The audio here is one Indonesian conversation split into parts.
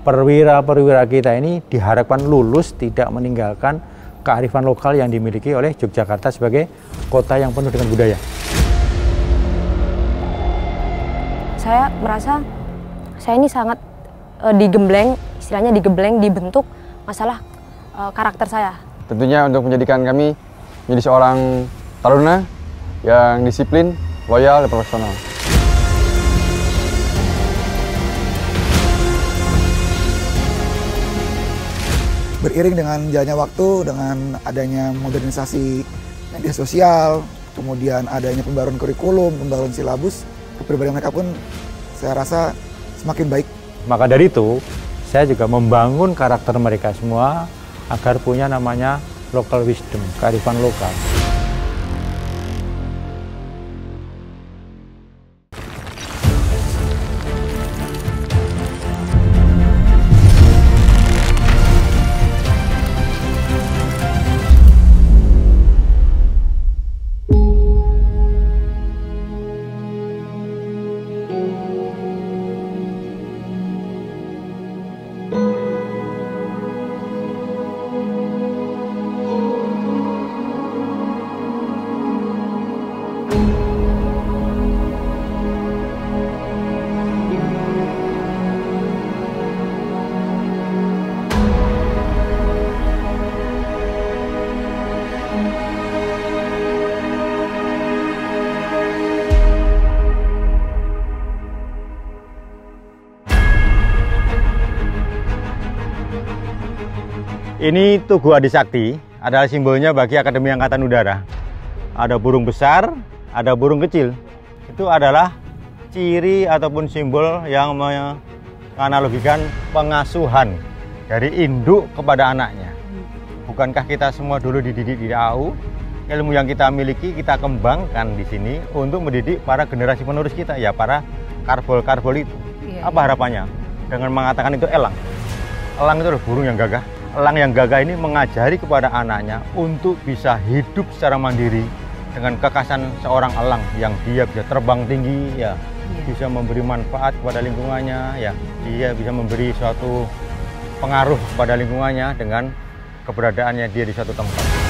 perwira-perwira kita ini diharapkan lulus tidak meninggalkan kearifan lokal yang dimiliki oleh Yogyakarta sebagai kota yang penuh dengan budaya. Saya merasa saya ini sangat digembleng, istilahnya digembleng, dibentuk masalah karakter saya. Tentunya untuk menjadikan kami menjadi seorang taruna yang disiplin, loyal, dan profesional. Beriring dengan jalannya waktu, dengan adanya modernisasi media sosial, kemudian adanya pembaruan kurikulum, pembaruan silabus, kepribadian mereka pun saya rasa semakin baik. Maka dari itu, saya juga membangun karakter mereka semua agar punya namanya local wisdom, kearifan lokal. Ini Tugu Adisakti, adalah simbolnya bagi Akademi Angkatan Udara. Ada burung besar, ada burung kecil. Itu adalah ciri ataupun simbol yang menganalogikan pengasuhan dari induk kepada anaknya. Bukankah kita semua dulu dididik di AU? Ilmu yang kita miliki kita kembangkan di sini untuk mendidik para generasi penerus kita, ya para karbol-karbol itu. Apa harapannya? Dengan mengatakan itu elang. Elang itu adalah burung yang gagah. Elang yang gagah ini mengajari kepada anaknya untuk bisa hidup secara mandiri dengan kekasan seorang elang yang dia bisa terbang tinggi, ya, bisa memberi manfaat kepada lingkungannya, ya, dia bisa memberi suatu pengaruh kepada lingkungannya dengan keberadaannya dia di suatu tempat.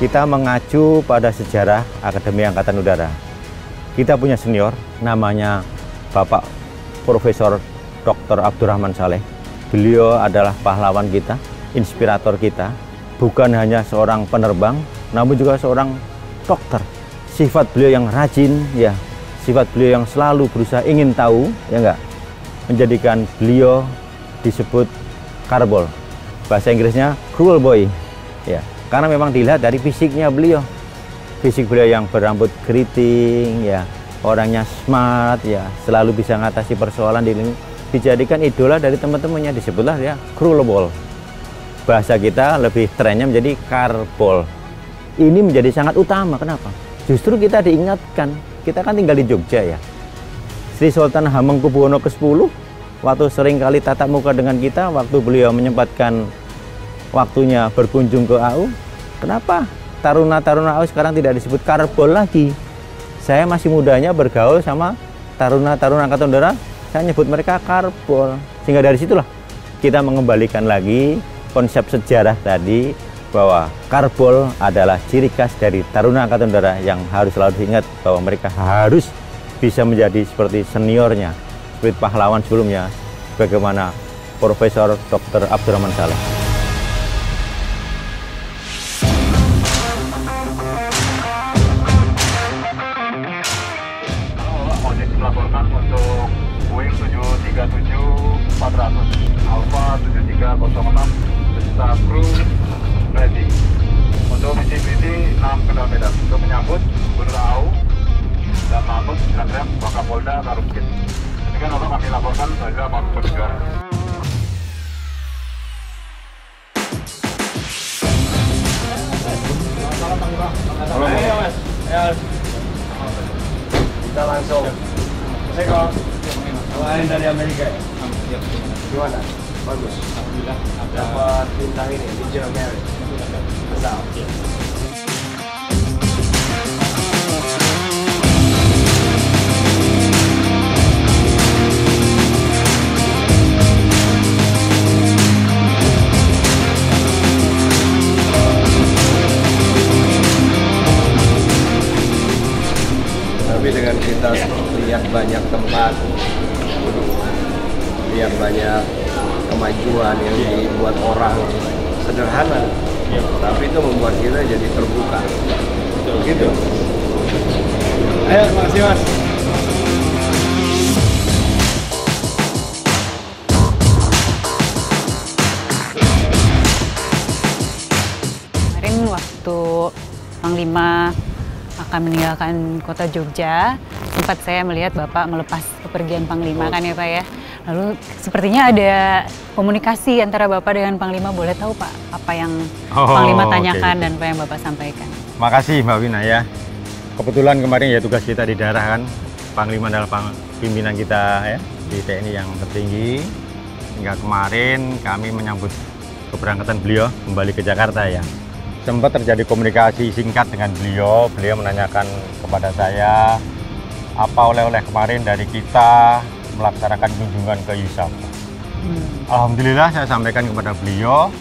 Kita mengacu pada sejarah Akademi Angkatan Udara. Kita punya senior, namanya Bapak Profesor Dr. Abdurrahman Saleh. Beliau adalah pahlawan kita, inspirator kita. Bukan hanya seorang penerbang, namun juga seorang dokter. Sifat beliau yang rajin, ya, sifat beliau yang selalu berusaha ingin tahu, ya enggak, menjadikan beliau disebut karbol. Bahasa Inggrisnya cruel boy, ya. Karena memang dilihat dari fisiknya beliau. Fisik beliau yang berambut keriting, ya, orangnya smart, ya, selalu bisa mengatasi persoalan di lingkungan. Dijadikan idola dari teman-temannya, disebutlah ya cruel. Bahasa kita lebih trennya menjadi karbol. Ini menjadi sangat utama, kenapa? Justru kita diingatkan, kita kan tinggal di Jogja, ya. Sri Sultan Hamengkubuwono ke-10, waktu sering kali tatap muka dengan kita, waktu beliau menyempatkan waktunya berkunjung ke AU, kenapa taruna-taruna AU sekarang tidak disebut karbol lagi? Saya masih mudanya bergaul sama taruna-taruna Angkatan Udara, saya nyebut mereka karbol. Sehingga dari situlah kita mengembalikan lagi konsep sejarah tadi, bahwa karbol adalah ciri khas dari taruna Angkatan Udara yang harus selalu diingat bahwa mereka harus bisa menjadi seperti seniornya, seperti pahlawan sebelumnya, bagaimana Profesor Dr. Abdurrahman Saleh. Melaporkan untuk Boeing 737-400 Alpha 7306 beserta kru ready untuk visibility 6 km untuk menyambut Gubernur AU dan Mahfud Chandra Wakapolda Karukit. Demikian untuk kami laporkan saja Mahfud Negara. Halo Mas. Kita langsung. Saya kalau dari Amerika ya? Gimana? Bagus. Alhamdulillah. Dapat bintang ini, Legion of Merit. Asal. Tapi dengan kita lihat banyak tempat, lihat banyak kemajuan yang dibuat orang sederhana, tapi itu membuat kita jadi terbuka. Gitu. Ayo, makasih Mas. Kemarin waktu Panglima akan meninggalkan kota Jogja, sempat saya melihat Bapak melepas kepergian Panglima kan ya Pak ya. Lalu sepertinya ada komunikasi antara Bapak dengan Panglima, boleh tahu Pak apa yang Panglima tanyakan dan apa yang Bapak sampaikan? Makasih Mbak Wina ya. Kebetulan kemarin ya tugas kita di daerah kan, Panglima adalah pimpinan kita ya di TNI yang tertinggi. Hingga kemarin kami menyambut keberangkatan beliau kembali ke Jakarta ya. Sempat terjadi komunikasi singkat dengan beliau menanyakan kepada saya apa oleh-oleh kemarin dari kita melaksanakan kunjungan ke USAP. Alhamdulillah saya sampaikan kepada beliau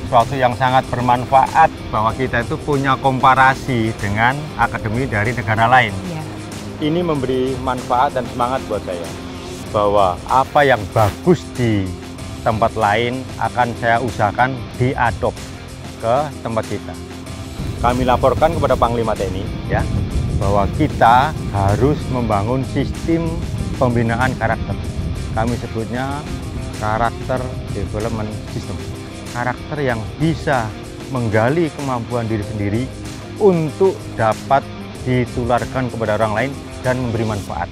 sesuatu yang sangat bermanfaat bahwa kita itu punya komparasi dengan akademi dari negara lain. Ya. Ini memberi manfaat dan semangat buat saya bahwa apa yang bagus di tempat lain akan saya usahakan diadop ke tempat kita. Kami laporkan kepada Panglima TNI ya bahwa kita harus membangun sistem pembinaan karakter. Kami sebutnya karakter development system. Karakter yang bisa menggali kemampuan diri sendiri untuk dapat ditularkan kepada orang lain dan memberi manfaat.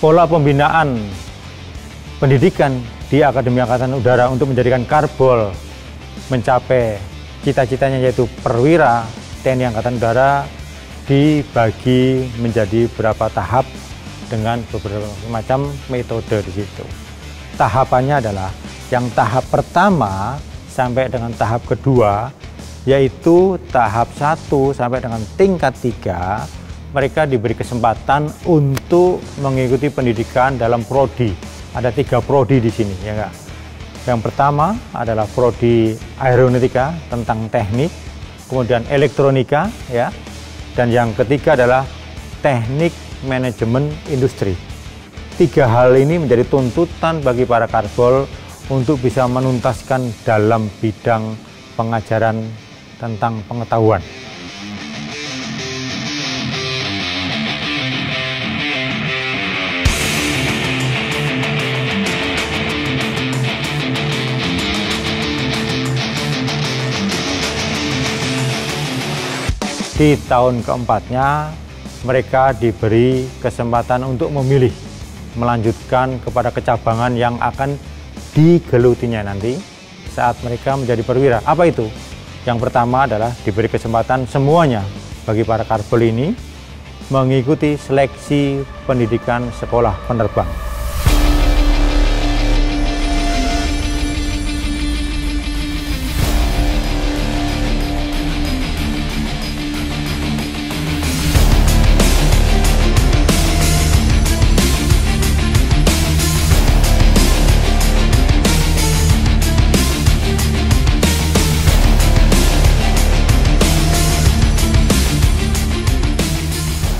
Pola pembinaan pendidikan di Akademi Angkatan Udara untuk menjadikan Karbol mencapai cita-citanya yaitu perwira TNI Angkatan Udara dibagi menjadi beberapa tahap dengan beberapa macam metode di situ. Tahapannya adalah yang tahap pertama sampai dengan tahap kedua, yaitu tahap 1 sampai dengan tingkat 3. Mereka diberi kesempatan untuk mengikuti pendidikan dalam prodi. Ada 3 prodi di sini, ya enggak? Yang pertama adalah prodi aeronautika tentang teknik, kemudian elektronika, ya, dan yang ketiga adalah teknik manajemen industri. 3 hal ini menjadi tuntutan bagi para Karbol untuk bisa menuntaskan dalam bidang pengajaran tentang pengetahuan. Di tahun keempatnya, mereka diberi kesempatan untuk memilih melanjutkan kepada kecabangan yang akan digelutinya nanti saat mereka menjadi perwira. Apa itu? Yang pertama adalah diberi kesempatan semuanya bagi para Karbol ini mengikuti seleksi pendidikan sekolah penerbang.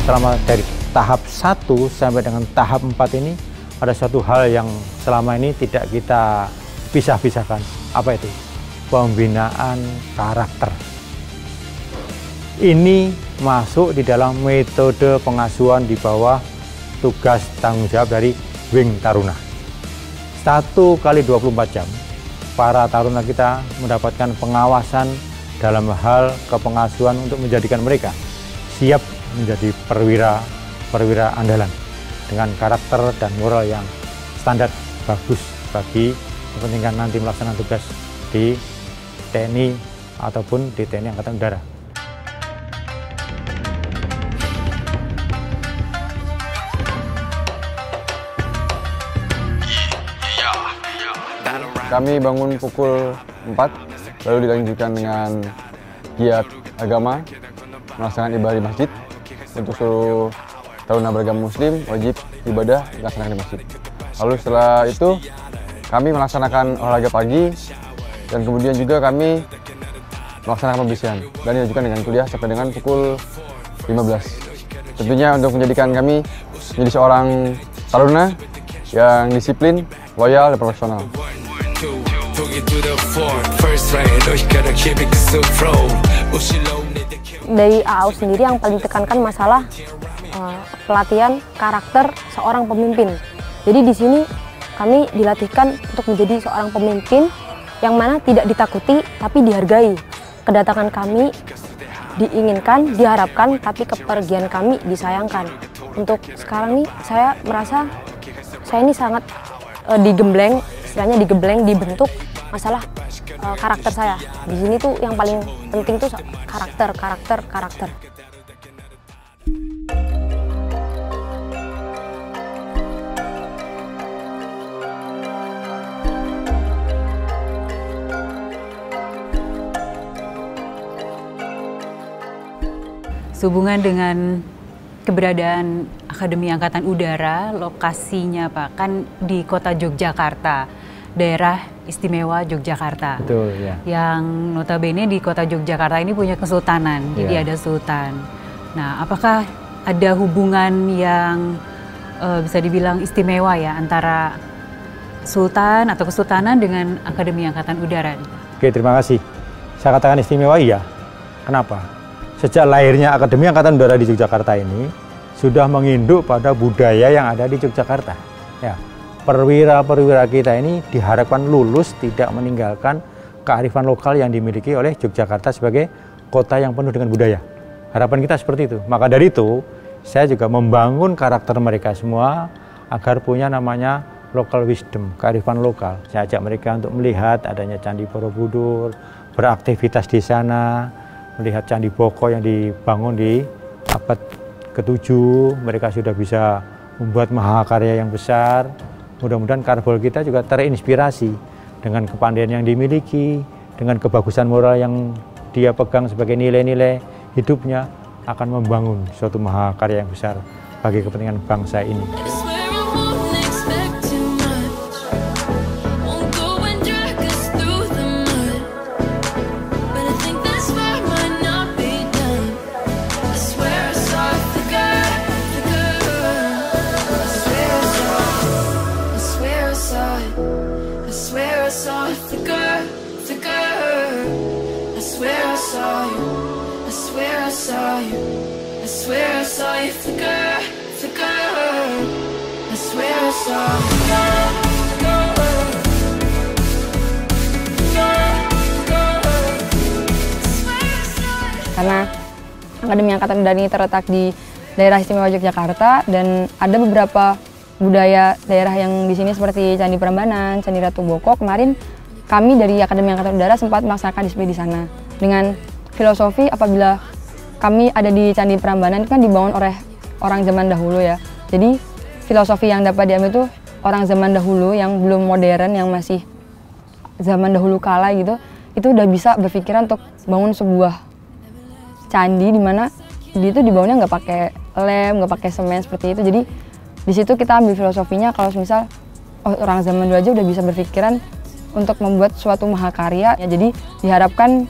Selama dari tahap 1 sampai dengan tahap 4 ini ada satu hal yang selama ini tidak kita pisah-pisahkan. Apa itu? Pembinaan karakter. Ini masuk di dalam metode pengasuhan di bawah tugas tanggung jawab dari Wing Taruna. 1 kali 24 jam para taruna kita mendapatkan pengawasan dalam hal kepengasuhan untuk menjadikan mereka siap menjadi perwira perwira andalan dengan karakter dan moral yang standar bagus bagi kepentingan nanti melaksanakan tugas di TNI ataupun di TNI Angkatan Udara. Kami bangun pukul 4, lalu dilanjutkan dengan giat agama, melaksanakan ibadah di masjid. Untuk seluruh taruna beragama muslim, wajib ibadah dilaksanakan di masjid. Lalu setelah itu, kami melaksanakan olahraga pagi, dan kemudian juga kami melaksanakan pembersihan. Dan dilanjutkan dengan kuliah sampai dengan pukul 15. Tentunya untuk menjadikan kami menjadi seorang taruna yang disiplin, loyal, dan profesional. Dari AAU sendiri yang paling ditekankan masalah pelatihan karakter seorang pemimpin. Jadi di sini kami dilatihkan untuk menjadi seorang pemimpin yang mana tidak ditakuti tapi dihargai. Kedatangan kami diinginkan, diharapkan, tapi kepergian kami disayangkan. Untuk sekarang nih saya merasa saya ini sangat digembleng, istilahnya digembleng, dibentuk masalah karakter saya. Di sini tuh yang paling penting tuh karakter. Sehubungan dengan keberadaan Akademi Angkatan Udara, lokasinya Pak kan di kota Yogyakarta, daerah istimewa Yogyakarta. Betul, ya. Yang notabene di kota Yogyakarta ini punya kesultanan, jadi Ya. ada sultan. Nah, apakah ada hubungan yang bisa dibilang istimewa ya antara sultan atau kesultanan dengan Akademi Angkatan Udara? Oke, terima kasih. Saya katakan istimewa iya. Kenapa? Sejak lahirnya Akademi Angkatan Udara di Yogyakarta ini sudah menginduk pada budaya yang ada di Yogyakarta. Ya, perwira-perwira kita ini diharapkan lulus tidak meninggalkan kearifan lokal yang dimiliki oleh Yogyakarta sebagai kota yang penuh dengan budaya. Harapan kita seperti itu. Maka dari itu, saya juga membangun karakter mereka semua agar punya namanya local wisdom, kearifan lokal. Saya ajak mereka untuk melihat adanya Candi Borobudur, beraktivitas di sana, melihat Candi Boko yang dibangun di abad ke-7. Mereka sudah bisa membuat mahakarya yang besar. Mudah-mudahan Karbol kita juga terinspirasi dengan kepandaian yang dimiliki, dengan kebagusan moral yang dia pegang sebagai nilai-nilai hidupnya, akan membangun suatu mahakarya yang besar bagi kepentingan bangsa ini. Karena Akademi Angkatan Udara ini terletak di daerah istimewa Yogyakarta dan ada beberapa budaya daerah yang di sini seperti Candi Prambanan, Candi Ratu Boko. Kemarin kami dari Akademi Angkatan Udara sempat melaksanakan display di sana dengan filosofi apabila kami ada di Candi Prambanan kan dibangun oleh orang zaman dahulu ya. Jadi filosofi yang dapat diambil itu orang zaman dahulu yang belum modern, yang masih zaman dahulu kala gitu, itu udah bisa berpikiran untuk bangun sebuah candi di mana di itu dibangunnya nggak pakai lem, nggak pakai semen seperti itu. Jadi di situ kita ambil filosofinya kalau misal orang zaman dulu aja udah bisa berpikiran untuk membuat suatu mahakarya. Ya, jadi diharapkan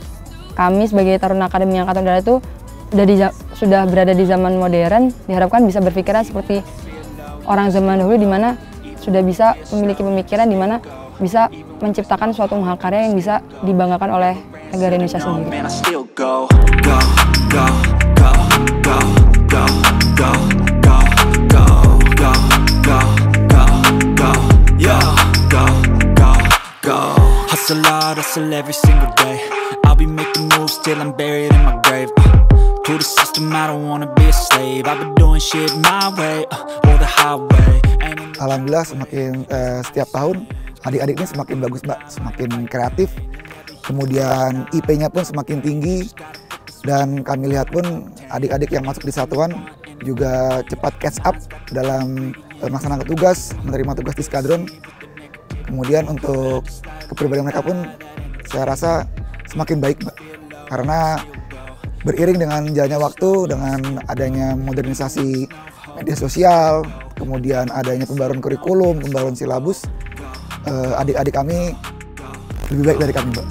kami sebagai taruna Akademi Angkatan Udara itu sudah berada di zaman modern, diharapkan bisa berpikiran seperti orang zaman dahulu di mana sudah bisa memiliki pemikiran di mana bisa menciptakan suatu mahakarya yang bisa dibanggakan oleh negara Indonesia sendiri. Hustle hard, hustle every single day. I'll be making moves till I'm buried in my grave. To the system, I don't wanna be a slave. I've been doing shit my way, or the highway. Alhamdulillah semakin setiap tahun adik-adik ini semakin bagus Mbak, semakin kreatif. Kemudian IP-nya pun semakin tinggi. Dan kami lihat pun adik-adik yang masuk di satuan juga cepat catch up dalam melaksanakan tugas, menerima tugas di skadron. Kemudian untuk kepribadian mereka pun saya rasa semakin baik Mbak. Karena beriring dengan jalannya waktu, dengan adanya modernisasi media sosial, kemudian adanya pembaruan kurikulum, pembaruan silabus, adik-adik kami lebih baik dari kami Mbak.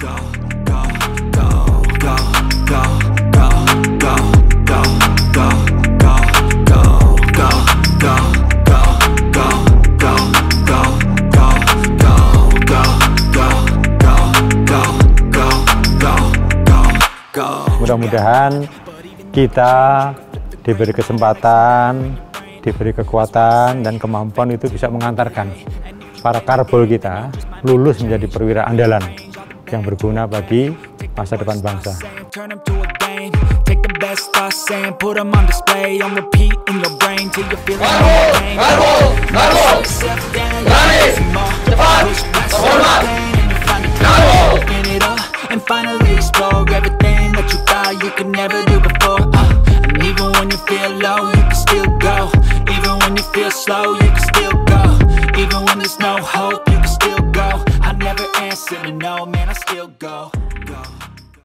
Mudah-mudahan kita diberi kesempatan, diberi kekuatan dan kemampuan itu bisa mengantarkan para karbol kita lulus menjadi perwira andalan yang berguna bagi masa depan bangsa. And finally explore everything that you thought you could never do before. And even when you feel low, you can still go. Even when you feel slow,